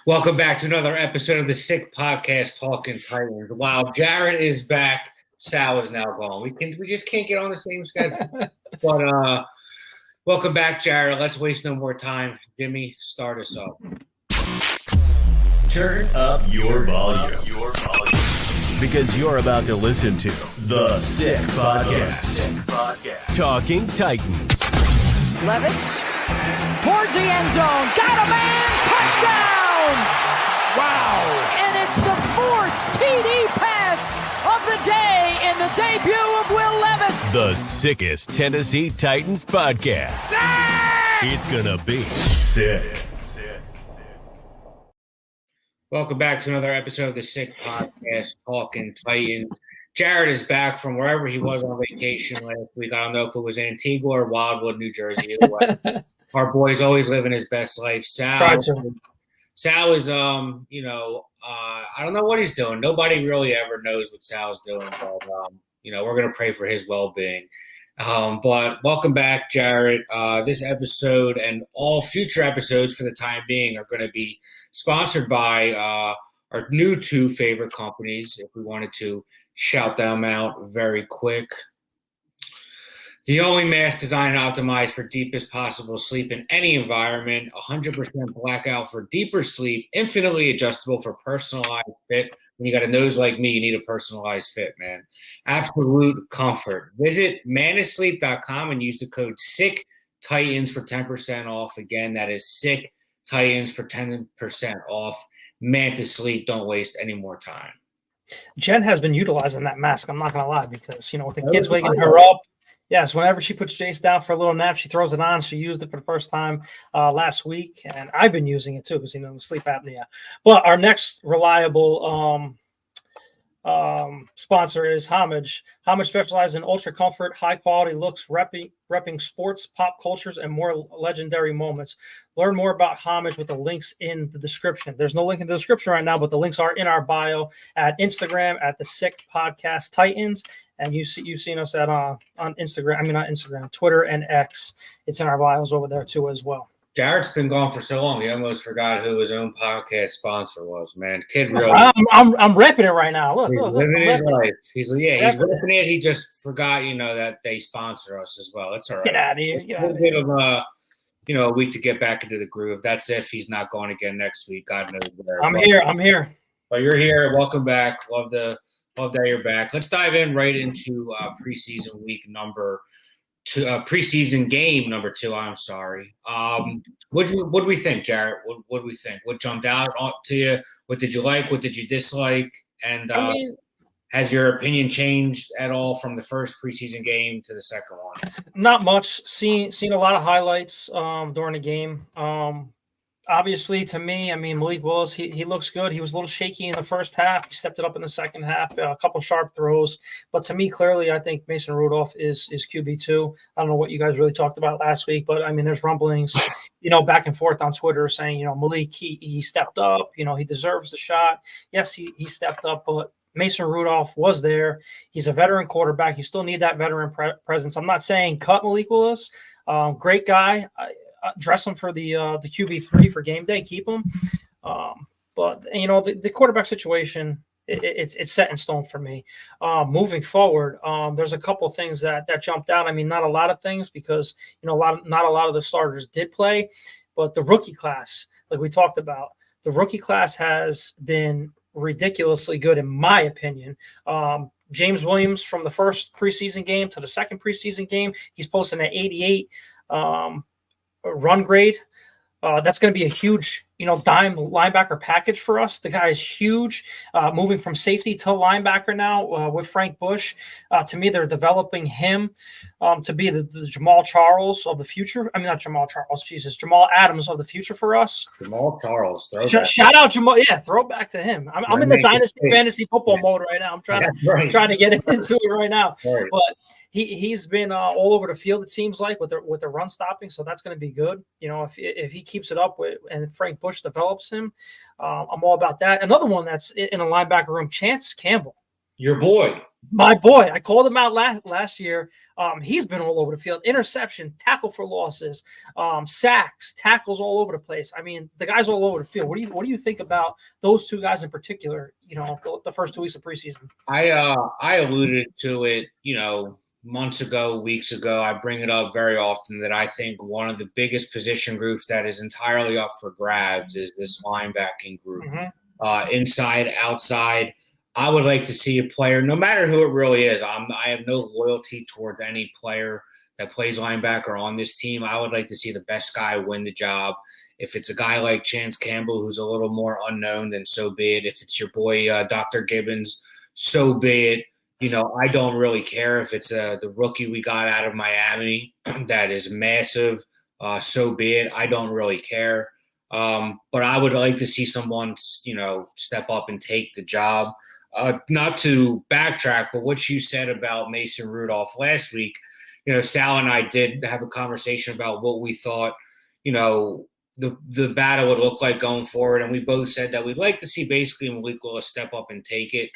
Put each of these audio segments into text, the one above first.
Welcome back to another episode of the Sick Podcast Talking Titans. Wow, Jared is back. Sal is now gone. We just can't get on the same schedule. But welcome back, Jared. Let's waste no more time. Jimmy, start us up. Turn up your volume. Because you're about to listen to the Sick Podcast. Talking Titans. Levis towards the end zone. Got a man. Touchdown. Wow. And it's the fourth TD pass of the day in the debut of Will Levis. The sickest Tennessee Titans podcast. Sick! It's going to be sick. Welcome back to another episode of the Sick Podcast Talking Titans. Jared is back from wherever he was on vacation last week. I don't know if it was Antigua or Wildwood, New Jersey. Either way, our boy's always living his best life. Sal is, I don't know what he's doing. Nobody really ever knows what Sal's doing, but, we're going to pray for his well-being. But welcome back, Jared. This episode and all future episodes for the time being are going to be sponsored by our new two favorite companies, if we wanted to shout them out very quick. The only mask designed and optimized for deepest possible sleep in any environment, 100% blackout for deeper sleep, infinitely adjustable for personalized fit. When you got a nose like me, you need a personalized fit, man. Absolute comfort. Visit manasleep.com and use the code SICKTITANS for 10% off. Again, that is SICKTITANS for 10% off. Mantis Sleep, don't waste any more time. Jen has been utilizing that mask, I'm not going to lie, because, with the kids waking her up, yes, whenever she puts Jace down for a little nap, she throws it on. She used it for the first time last week, and I've been using it too because, the sleep apnea. But our next reliable sponsor is Homage. Homage specializes in ultra comfort, high quality looks, repping sports, pop cultures, and more legendary moments. Learn more about Homage with the links in the description. There's no link in the description right now, but the links are in our bio at Instagram at the Sick Podcast Titans. And you've seen us on Instagram. I mean, not Instagram, Twitter and X. It's in our bios over there too as well. Jared's been gone for so long, he almost forgot who his own podcast sponsor was, man. Kid really. I'm repping it right now. Look, living his life. He's ripping it. He just forgot, that they sponsor us as well. It's all right. Get out of here. We'll give him a week to get back into the groove. That's if he's not going again next week. God knows where. I'm here. Well, you're here. Welcome back. Love that you're back. Let's dive in right into preseason week number two, preseason game number 2. I'm sorry. What do we think, Jared? What do we think? What jumped out to you? What did you like? What did you dislike? And has your opinion changed at all from the first preseason game to the second one? Not much. Seen a lot of highlights during the game. Obviously, to me, Malik Willis, he looks good. He was a little shaky in the first half. He stepped it up in the second half, a couple sharp throws. But to me, clearly, I think Mason Rudolph is QB2. I don't know what you guys really talked about last week, but, there's rumblings, back and forth on Twitter saying, Malik, he stepped up. He deserves the shot. Yes, he stepped up, but Mason Rudolph was there. He's a veteran quarterback. You still need that veteran presence. I'm not saying cut Malik Willis. Great guy. Dress him for the QB3 for game day. Keep him. But the quarterback situation, it's set in stone for me. Moving forward, there's a couple of things that jumped out. Not a lot of things because not a lot of the starters did play, but the rookie class, like we talked about, the rookie class has been ridiculously good in my opinion. James Williams from the first preseason game to the second preseason game, he's posting an 88 run grade. That's going to be a huge, dime linebacker package for us. The guy is huge, moving from safety to linebacker now with Frank Bush. To me, they're developing him to be the Jamal Charles of the future. Not Jamal Charles, Jamal Adams of the future for us. Jamal Charles. Shout out Jamal. Yeah, throw it back to him. I'm in the dynasty fantasy football mode right now. I'm trying to get into it right now. Right. But he's been all over the field, it seems like, with the run stopping. So that's going to be good. If he keeps it up and Frank Bush develops him, I'm all about that. Another one that's in the linebacker room, Chance Campbell. Your boy. My boy, I called him out last year. He's been all over the field. Interception, tackle for losses, sacks, tackles all over the place. I mean, the guy's all over the field. What do you think about those two guys in particular? The first 2 weeks of preseason. I alluded to it, months ago, weeks ago. I bring it up very often that I think one of the biggest position groups that is entirely up for grabs is this linebacking group. Mm-hmm. Inside, outside. I would like to see a player, no matter who it really is. I have no loyalty toward any player that plays linebacker on this team. I would like to see the best guy win the job. If it's a guy like Chance Campbell, who's a little more unknown, then so be it. If it's your boy Dr. Gibbons, so be it. I don't really care if it's the rookie we got out of Miami that is massive. So be it. I don't really care. But I would like to see someone, step up and take the job. Not to backtrack, but what you said about Mason Rudolph last week, Sal and I did have a conversation about what we thought, the battle would look like going forward. And we both said that we'd like to see basically Malik Willis step up and take it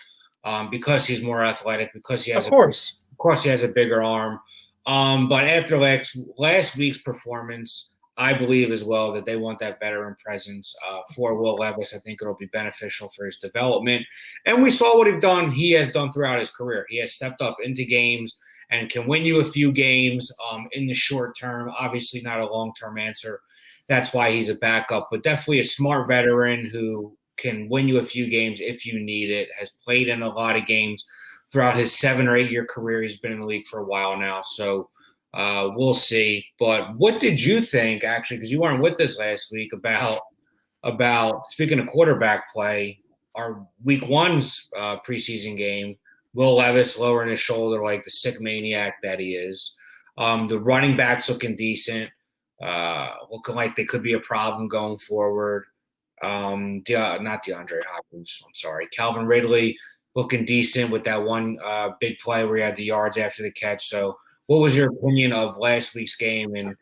because he's more athletic, because he has, of course, he has a bigger arm. But after last week's performance, I believe as well that they want that veteran presence for Will Levis. I think it'll be beneficial for his development. And we saw what he has done throughout his career. He has stepped up into games and can win you a few games in the short term. Obviously not a long-term answer. That's why he's a backup, but definitely a smart veteran who can win you a few games if you need it, has played in a lot of games throughout his 7 or 8 year career. He's been in the league for a while now. So we'll see. But what did you think, actually, because you weren't with us last week, about speaking of quarterback play, our week 1's preseason game, Will Levis lowering his shoulder like the sick maniac that he is. The running backs looking decent, looking like they could be a problem going forward. Not DeAndre Hopkins, I'm sorry. Calvin Ridley looking decent with that one big play where he had the yards after the catch. So what was your opinion of last week's game and,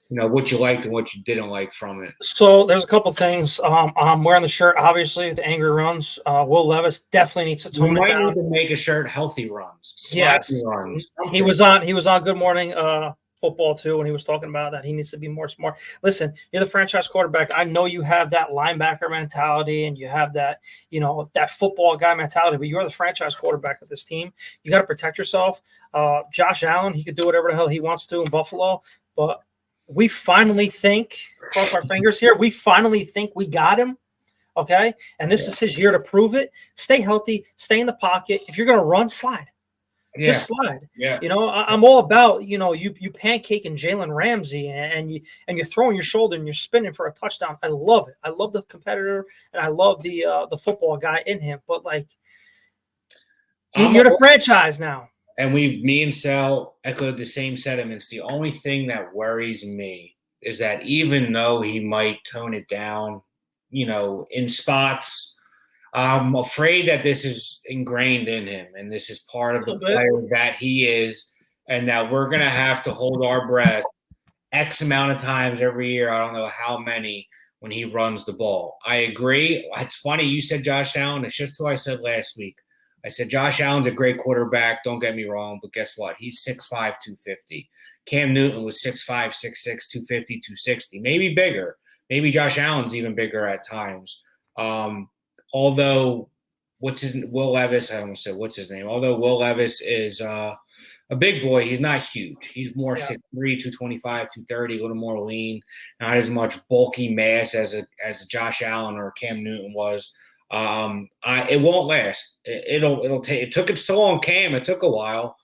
what you liked and what you didn't like from it? So there's a couple things. I'm wearing the shirt, obviously, the angry runs. Will Levis definitely needs to tone it down. Need to make a shirt healthy runs. Yes. Runs. He was on Good Morning Football too when he was talking about that he needs to be more smart. Listen, you're the franchise quarterback. I know you have that linebacker mentality and you have that, that football guy mentality, but you're the franchise quarterback of this team. You got to protect yourself. Josh Allen, he could do whatever the hell he wants to in Buffalo, but we finally think, cross our fingers here, we finally think we got him. Okay. And this is his year to prove it. Stay healthy, stay in the pocket. If you're going to run, slide. Yeah. Just slide. Yeah. I'm all about, you pancaking Jalen Ramsey and you're throwing your shoulder and you're spinning for a touchdown. I love it. I love the competitor and I love the football guy in him. But you're the franchise now. And me and Sal echoed the same sentiments. The only thing that worries me is that even though he might tone it down, in spots, I'm afraid that this is ingrained in him and this is part of the player that he is, and that we're going to have to hold our breath X amount of times every year. I don't know how many when he runs the ball. I agree. It's funny you said Josh Allen. It's just who I said last week. I said Josh Allen's a great quarterback. Don't get me wrong, but guess what? He's 6'5", 250. Cam Newton was 6'5", 6'6", 250, 260. Maybe bigger. Maybe Josh Allen's even bigger at times. Although, Will Levis, I almost said what's his name. Although Will Levis is a big boy, he's not huge. He's more 6'3", 225, 230, a little more lean, not as much bulky mass as Josh Allen or Cam Newton was. It won't last. It took its toll on Cam. It took a while.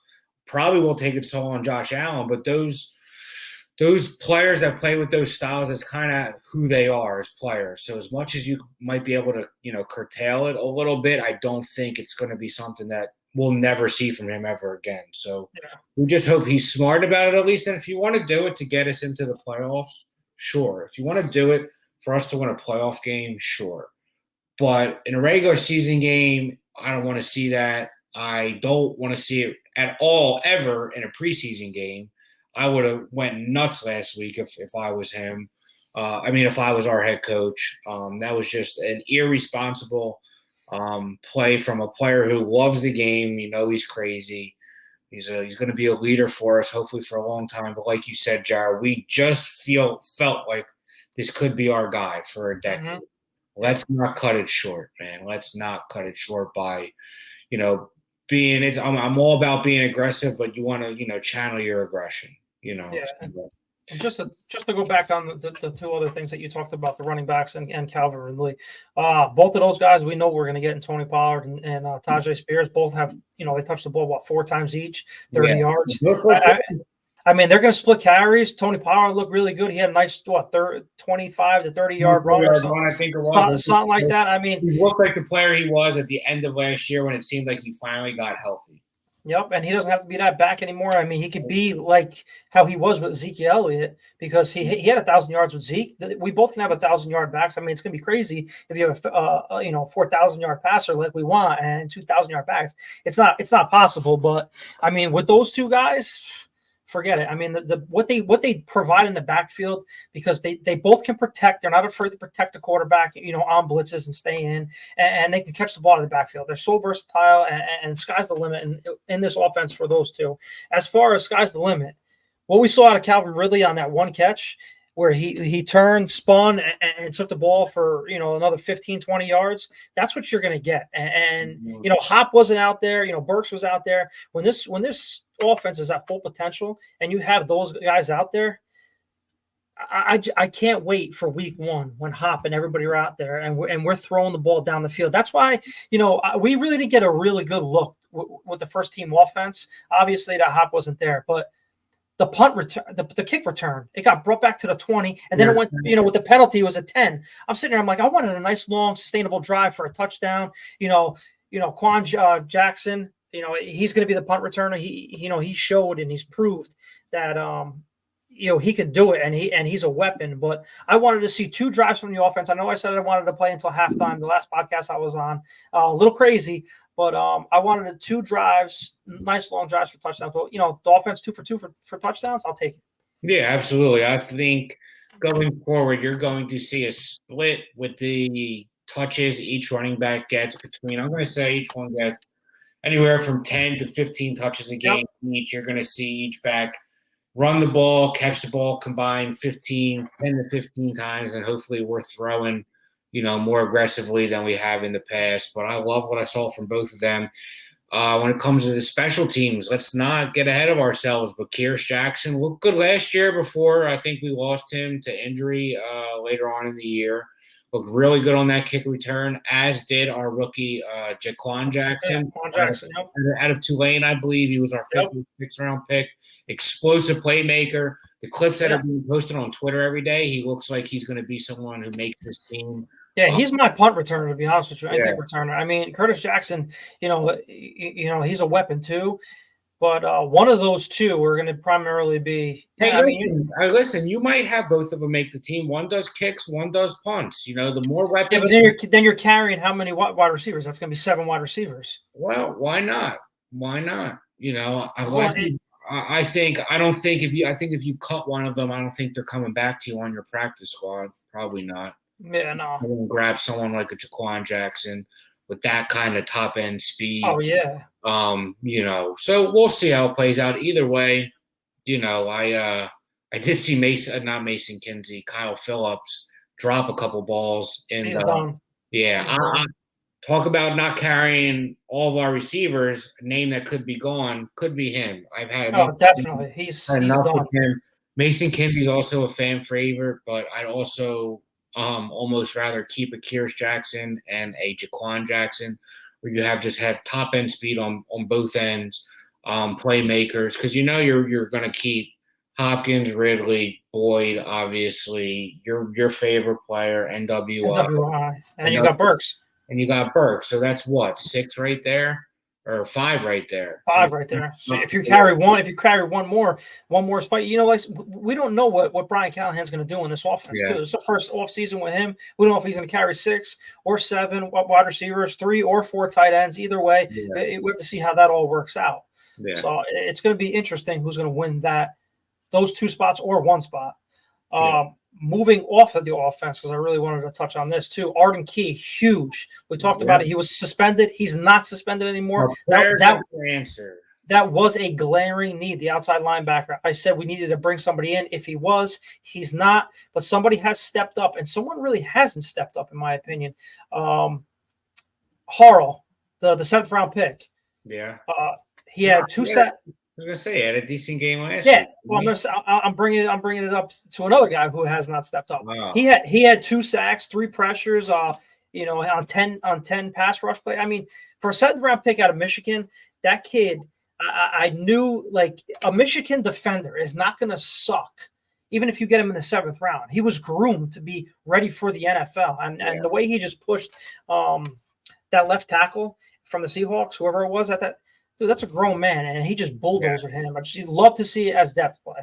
Probably will take its toll on Josh Allen, but those players that play with those styles, it's kind of who they are as players. So as much as you might be able to, curtail it a little bit, I don't think it's going to be something that we'll never see from him ever again. So we just hope he's smart about it at least. And if you want to do it to get us into the playoffs, sure. If you want to do it for us to win a playoff game, sure. But in a regular season game, I don't want to see that. I don't want to see it at all ever in a preseason game. I would have went nuts last week if I was him. If I was our head coach. That was just an irresponsible play from a player who loves the game. You know, he's crazy. He's going to be a leader for us, hopefully for a long time. But like you said, Jared, we just felt like this could be our guy for a decade. Mm-hmm. Let's not cut it short, man. Let's not cut it short by, being it. I'm all about being aggressive, but you want to, channel your aggression. Yeah. And just to go back on the two other things that you talked about, the running backs and Calvin Ridley, both of those guys we know we're going to get in Tony Pollard and Tajay Spears. Both have, they touched the ball, 4 times each, 30 yards. I mean, they're going to split carries. Tony Pollard looked really good. He had a nice, 25 to 30-yard run or something. I think it was. Something like that. I mean, he looked like the player he was at the end of last year when it seemed like he finally got healthy. Yep, and he doesn't have to be that back anymore. I mean, he could be like how he was with Zeke Elliott because he had 1,000 yards with Zeke. We both can have 1,000-yard backs. I mean, it's going to be crazy if you have a 4,000-yard passer like we want and 2,000-yard backs. It's not possible. But I mean, with those two guys, forget it. I mean, what they provide in the backfield, because they both can protect. They're not afraid to protect the quarterback, on blitzes and stay in, and they can catch the ball in the backfield. They're so versatile, and sky's the limit in this offense for those two. As far as sky's the limit, what we saw out of Calvin Ridley on that one catch where he turned, spun, and took the ball for, another 15, 20 yards, that's what you're going to get. And Hop wasn't out there. Burks was out there. When this offense is at full potential and you have those guys out there, I can't wait for week 1 when Hop and everybody are out there and we're throwing the ball down the field. That's why, we really didn't get a really good look with the first team offense. Obviously, that Hop wasn't there, but the punt return, the kick return, it got brought back to the 20, and then it went, with the penalty, it was a 10. I'm sitting there, I'm like, I wanted a nice, long, sustainable drive for a touchdown. Quan Jackson, he's going to be the punt returner. He showed and he's proved that, he can do it, and he's a weapon. But I wanted to see 2 drives from the offense. I know I said I wanted to play until halftime. The last podcast I was on, a little crazy. But I wanted 2 drives, nice long drives for touchdowns. But, the offense 2 for 2 for touchdowns, I'll take it. Yeah, absolutely. I think going forward, you're going to see a split with the touches each running back gets between, I'm going to say each one gets anywhere from 10 to 15 touches a game each. You're going to see each back run the ball, catch the ball combined 10 to 15 times, and hopefully we're throwing more aggressively than we have in the past. But I love what I saw from both of them. When it comes to the special teams, let's not get ahead of ourselves. But Kearis Jackson looked good last year before I think we lost him to injury later on in the year. Looked really good on that kick return, as did our rookie Jaquan Jackson. Out of Tulane, I believe. He was our 5th or 6th round pick. Explosive playmaker. The clips that are being posted on Twitter every day, he looks like he's going to be someone who makes this team. Yeah, he's my punt returner, to be honest with you. I think returner. I mean, Curtis Jackson, he's a weapon too. But one of those two are going to primarily be. Listen, you might have both of them make the team. One does kicks, one does punts. The more weapons. Yeah, but then you're carrying how many wide receivers? That's going to be 7 wide receivers. Well, why not? I think if you cut one of them, I don't think they're coming back to you on your practice squad. Probably not. Yeah, no. I'm gonna grab someone like a Jaquan Jackson with that kind of top end speed. Oh yeah. So we'll see how it plays out. Either way, I did see not Mason Kinsey, Kyle Phillips drop a couple balls in He's done. Yeah. I talk about not carrying all of our receivers. A name that could be gone could be him. I've had definitely. He's enough done. with him. Mason Kinsey's also a fan favorite, but I'd also almost rather keep a Kearis Jackson and a Jaquan Jackson, where you have top end speed on both ends, playmakers, because you're going to keep Hopkins, Ridley, Boyd, obviously your favorite player, NWI, and you got Burks. And you got Burks, so that's what, 6 right there, or 5 right there. 5 right there. So if you carry one more fight, we don't know what Brian Callahan's going to do in this offense too. This is the first off season with him. We don't know if he's going to carry 6 or 7 wide receivers, 3 or 4 tight ends. Either way, we have to see how that all works out. Yeah. So it's going to be interesting who's going to win those 2 spots or 1 spot. moving off of the offense, because I really wanted to touch on this too. Arden Key, huge. We talked about it. He was suspended. He's not suspended anymore. That was a glaring need, the outside linebacker. I said we needed to bring somebody in. If he was, he's not. But somebody has stepped up, and someone really hasn't stepped up, in my opinion. Harrell, the 7th round pick. Yeah. He had 2 sacks. I was gonna say he had a decent game last year. Week. Well, I'm bringing it up to another guy who has not stepped up. Wow. He had 2 sacks, 3 pressures. On 10 pass rush play. I mean, for a 7th round pick out of Michigan, that kid. I knew, like, a Michigan defender is not going to suck, even if you get him in the 7th round. He was groomed to be ready for the NFL, and the way he just pushed that left tackle from the Seahawks, whoever it was, dude, that's a grown man, and he just bulldozed him. I just love to see it as depth play.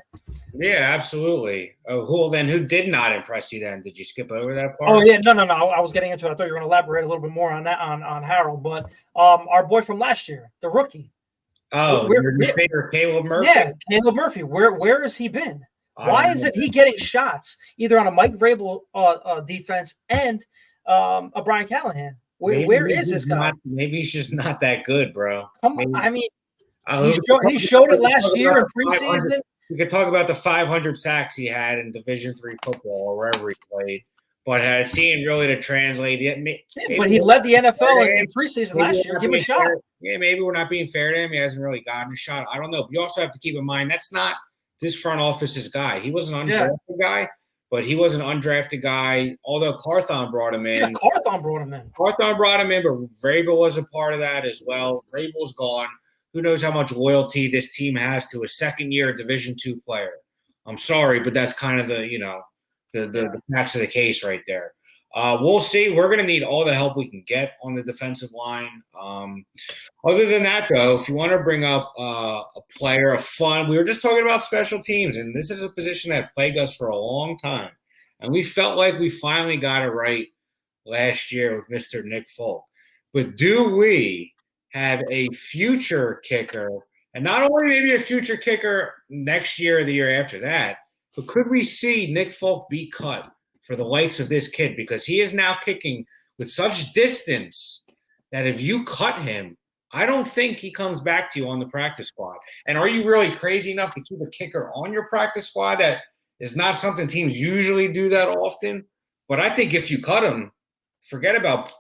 Yeah, absolutely. Who did not impress you then? Did you skip over that part? Oh, yeah, no. I was getting into it. I thought you were going to elaborate a little bit more on that, on Harold, but our boy from last year, the rookie. Oh, your favorite Caleb Murphy? Yeah, Caleb Murphy. Where has he been? Why isn't he getting shots either on a Mike Vrabel defense and a Brian Callahan? Where is this guy? Maybe he's just not that good, bro. Come on, I mean, he showed it last year in preseason. We could talk about the 500 sacks he had in Division III football or wherever he played, but seeing really to translate it. But he led the NFL in preseason last year. Give him a shot. Yeah, maybe we're not being fair to him. He hasn't really gotten a shot. I don't know. But you also have to keep in mind that's not this front office's guy. He was an undrafted guy, but he was an undrafted guy. Although Carthon brought him in. Yeah, Carthon brought him in, but Vrabel was a part of that as well. Vrabel's gone. Who knows how much loyalty this team has to a second-year Division II player? I'm sorry, but that's kind of the facts of the case right there. We'll see. We're going to need all the help we can get on the defensive line. Other than that, though, if you want to bring up a player of fun, we were just talking about special teams, and this is a position that plagued us for a long time. And we felt like we finally got it right last year with Mr. Nick Folk. But do we have a future kicker, and not only maybe a future kicker next year or the year after that, but could we see Nick Folk be cut for the likes of this kid? Because he is now kicking with such distance that if you cut him, I don't think he comes back to you on the practice squad. And are you really crazy enough to keep a kicker on your practice squad? That is not something teams usually do that often. But I think if you cut him, forget about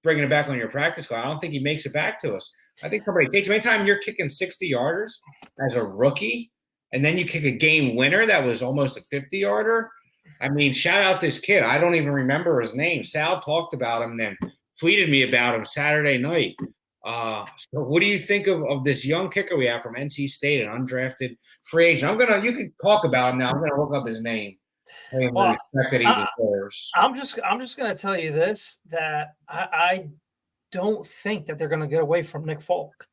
bringing it back on your practice squad. I don't think he makes it back to us. I think somebody takes him. Anytime you're kicking 60-yarders as a rookie, and then you kick a game winner that was almost a 50-yarder, I mean, shout out this kid. I don't even remember his name. Sal talked about him, then tweeted me about him Saturday night. So what do you think of this young kicker we have from NC State, an undrafted free agent? You can talk about him now. I'm going to look up his name. Well, I'm just going to tell you this, that I don't think that they're going to get away from Nick Folk.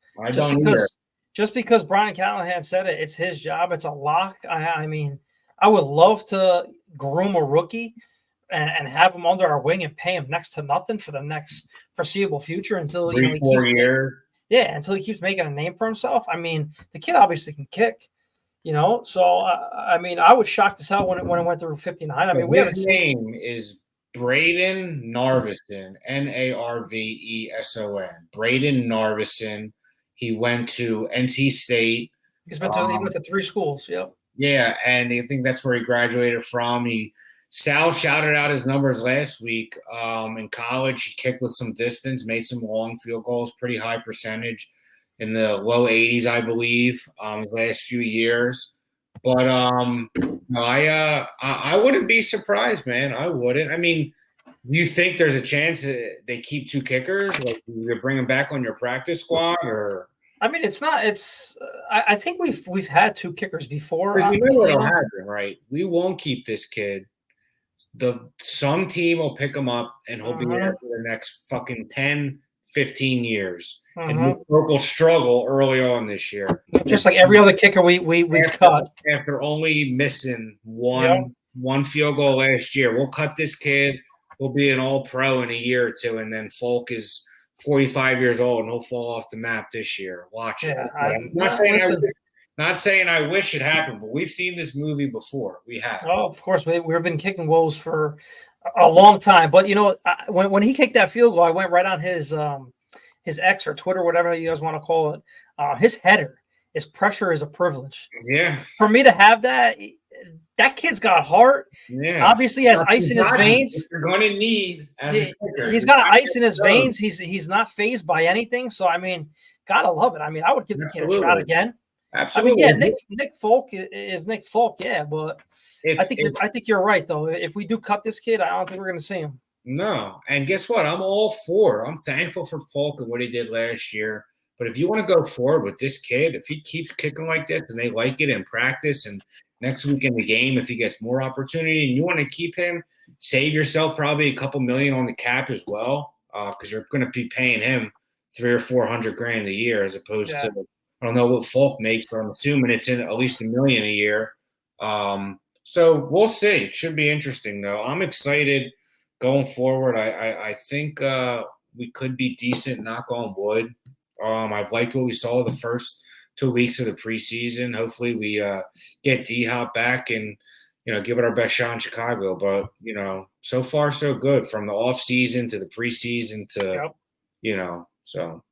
Just because Brian Callahan said it, it's his job. It's a lock. I mean, I would love to groom a rookie and have him under our wing and pay him next to nothing for the next foreseeable future until 3-4 years. Until he keeps making a name for himself. I mean, the kid obviously can kick. So I mean, I was shocked as hell when it went through 59. I mean, his name is Braden Narveson, Narveson. Braden Narveson. He went to NC State. He went to 3 schools. Yep. Yeah, and I think that's where he graduated from. Sal shouted out his numbers last week. In college, he kicked with some distance, made some long field goals, pretty high percentage in the low 80s, I believe, his last few years. But I wouldn't be surprised, man. I wouldn't. I mean, do you think there's a chance that they keep 2 kickers? Like, you bring them back on your practice squad, or? I mean, it's not. It's. I think we've had 2 kickers before. We know what'll happen, right? We won't keep this kid. Some team will pick him up, and he'll be there for the next fucking 10, 15 years. And we'll struggle early on this year. Just like every other kicker we've cut. After only missing one field goal last year. We'll cut this kid. We'll be an all-pro in a year or 2, and then Folk is 45 years old, and he'll fall off the map this year. Watch it. I'm Not saying I wish it happened, but we've seen this movie before. We have. Oh, of course, we've been kicking woes for a long time. But when he kicked that field goal, I went right on his X or Twitter, whatever you guys want to call it. His header, his pressure is a privilege. Yeah. For me to have that kid's got heart. Yeah. Obviously, has ice in his veins. You're going to need. He's got ice in his veins. He's not fazed by anything. So I mean, gotta love it. I mean, I would give the kid a shot again. Absolutely. I mean, yeah, Nick Folk is Nick Folk, yeah, but I think you're right though. If we do cut this kid, I don't think we're going to see him. No, and guess what? I'm thankful for Folk and what he did last year. But if you want to go forward with this kid, if he keeps kicking like this and they like it in practice, and next week in the game, if he gets more opportunity and you want to keep him, save yourself probably a couple million on the cap as well, because you're going to be paying him $300,000 or $400,000 a year as opposed to. I don't know what Folk makes, but I'm assuming it's in at least $1 million a year. So we'll see. It should be interesting, though. I'm excited going forward. I think we could be decent, knock on wood. I've liked what we saw the first 2 weeks of the preseason. Hopefully we get D-Hop back and, give it our best shot in Chicago. But, so far so good from the offseason to the preseason to, so.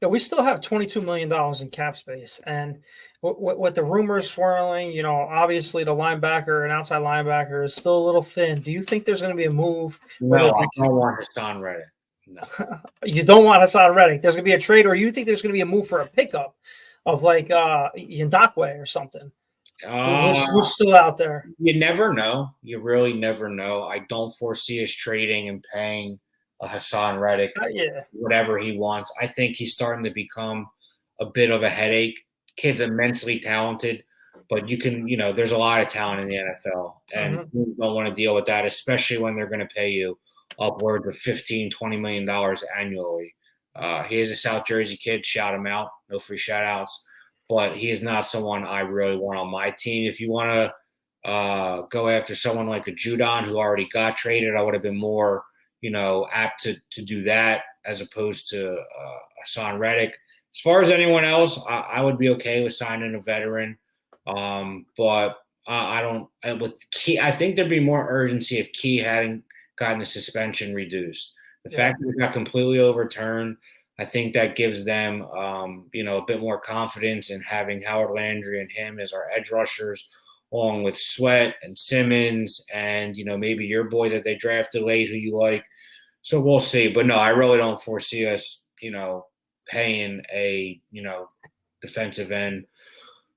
Yeah, we still have $22 million in cap space. And with the rumors swirling, obviously the linebacker and outside linebacker is still a little thin. Do you think there's going to be a move? No, I don't want Hassan Reddick. No. You don't want Hassan Reddick. There's going to be a trade, or you think there's going to be a move for a pickup of like Ndakwe or something? Who's still out there? You never know. You really never know. I don't foresee us trading and paying Hassan Reddick, whatever he wants. I think he's starting to become a bit of a headache. Kid's immensely talented, but there's a lot of talent in the NFL, and you don't want to deal with that, especially when they're going to pay you upwards of $15-20 million annually. He is a South Jersey kid. Shout him out. No free shout outs, but he is not someone I really want on my team. If you want to go after someone like a Judon who already got traded, I would have been more apt to do that as opposed to Hassan Reddick. As far as anyone else, I would be okay with signing a veteran. But I don't – with Key, I think there'd be more urgency if Key hadn't gotten the suspension reduced. The fact that it got completely overturned, I think that gives them, a bit more confidence in having Howard Landry and him as our edge rushers, along with Sweat and Simmons and, maybe your boy that they drafted late who you like. So we'll see. But, no, I really don't foresee us, paying a, defensive end,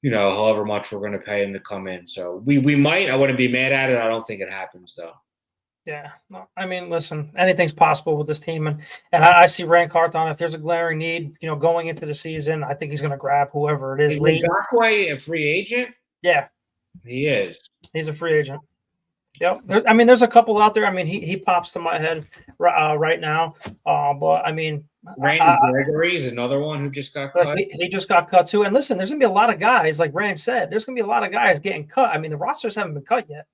however much we're going to pay him to come in. So we might. I wouldn't be mad at it. I don't think it happens, though. Yeah. No, I mean, listen, anything's possible with this team. And I see Rand Carthon, if there's a glaring need, going into the season, I think he's going to grab whoever it is late. Is Ndakwe a free agent? Yeah. He is. He's a free agent. Yep. There's a couple out there. I mean, he pops to my head right now. But I mean, Randy Gregory is another one who just got cut. He just got cut too. And listen, there's gonna be a lot of guys, like Rand said. There's gonna be a lot of guys getting cut. I mean, the rosters haven't been cut yet.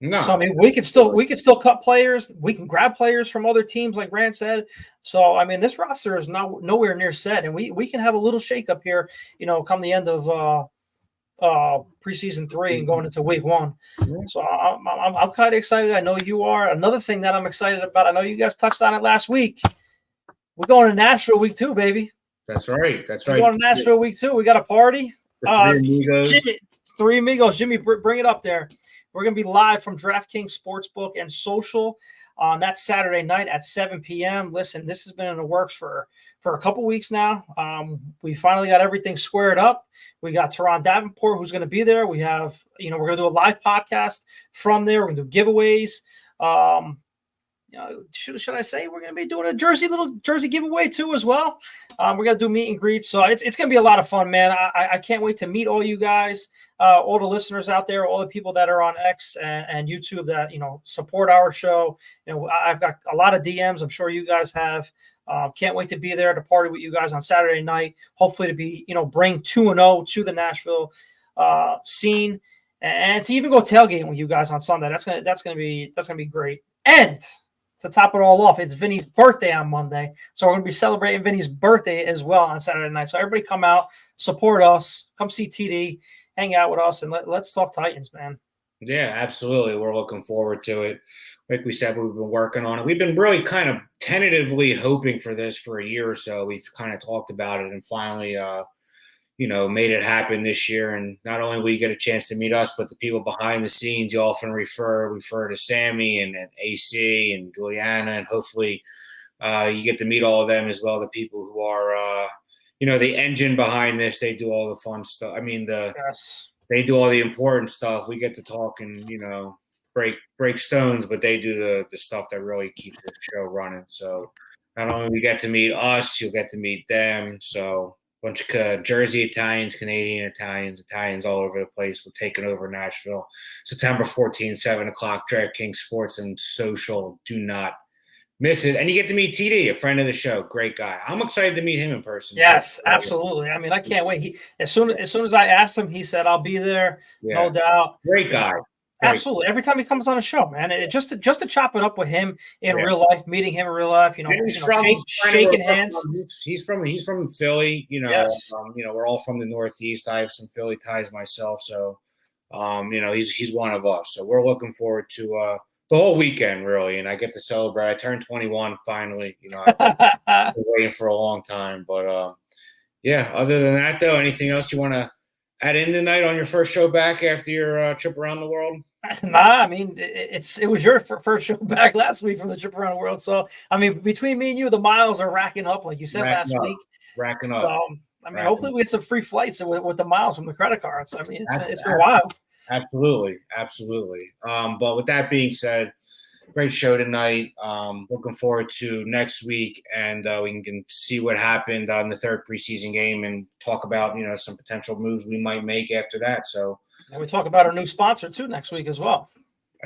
No. So I mean, we could still cut players. We can grab players from other teams, like Rand said. So I mean, this roster is nowhere near set, and we can have a little shakeup here. Come the end of preseason 3 and going into week 1. So I'm kind of excited. I know you are. Another thing that I'm excited about, I know you guys touched on it last week. We're going to Nashville week 2, baby. That's right. We're going to Nashville week 2. We got a party. Three amigos. Jimmy, bring it up there. We're going to be live from DraftKings Sportsbook and Social on that Saturday night at 7 p.m. Listen, this has been in the works for a couple weeks now. We finally got everything squared up. We got Teron Davenport, who's going to be there. We have, we're going to do a live podcast from there. We're going to do giveaways. Should I say we're going to be doing a little jersey giveaway too as well? We're going to do meet and greets. So it's going to be a lot of fun, man. I can't wait to meet all you guys, all the listeners out there, all the people that are on X and YouTube that, support our show. I've got a lot of DMs. I'm sure you guys have. Can't wait to be there to party with you guys on Saturday night. Hopefully to be, bring 2-0 to the Nashville scene and to even go tailgating with you guys on Sunday. That's gonna be great. And to top it all off, it's Vinny's birthday on Monday. So we're going to be celebrating Vinny's birthday as well on Saturday night. So everybody come out, support us, come see TD, hang out with us, and let's talk Titans, man. Yeah, absolutely. We're looking forward to it. Like we said, we've been working on it. We've been really kind of tentatively hoping for this for a year or so. We've kind of talked about it and finally, made it happen this year. And not only will you get a chance to meet us, but the people behind the scenes, you often refer to Sammy and AC and Juliana, and hopefully you get to meet all of them as well. The people who are, the engine behind this. They do all the fun stuff. I mean, they do all the important stuff. We get to talk and, break stones, but they do the stuff that really keeps the show running. So not only we get to meet us, you'll get to meet them. So a bunch of Jersey Italians, Canadian Italians all over the place. We're taking over Nashville. September 14th, 7 o'clock, DraftKings Sports and Social. Do not miss it. And you get to meet TD, a friend of the show. Great guy. I'm excited to meet him in person. Yes, absolutely. I mean, I can't wait. As soon as I asked him, he said, I'll be there. Yeah. No doubt. Great guy. Absolutely. Every time he comes on a show, man, just to chop it up with him in real life, meeting him in real life, shaking hands. He's from Philly, Yes. We're all from the Northeast. I have some Philly ties myself, so he's one of us. So we're looking forward to the whole weekend, really, and I get to celebrate. I turned 21 finally. I've been waiting for a long time, but other than that, though, anything else you want to add in tonight on your first show back after your trip around the world? Nah, I mean, it was your first show back last week from the trip around the world. So, I mean, between me and you, the miles are racking up, like you said last week. Racking up. So, hopefully we get some free flights with the miles from the credit cards. I mean, it's been wild. Absolutely. But with that being said, great show tonight. Looking forward to next week, and we can see what happened on the third preseason game and talk about some potential moves we might make after that. So, and we talk about our new sponsor too next week as well.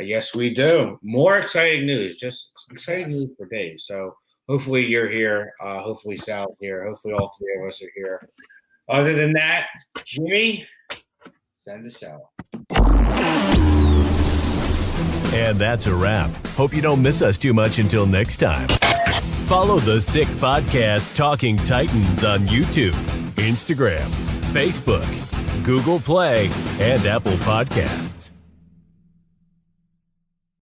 Yes, we do. More exciting news, just exciting news for days. So hopefully you're here. Hopefully Sal's here. Hopefully all three of us are here. Other than that, Jimmy, send us out. And that's a wrap. Hope you don't miss us too much until next time. Follow the Sick Podcast Talking Titans on YouTube, Instagram, Facebook, Google Play, and Apple Podcasts.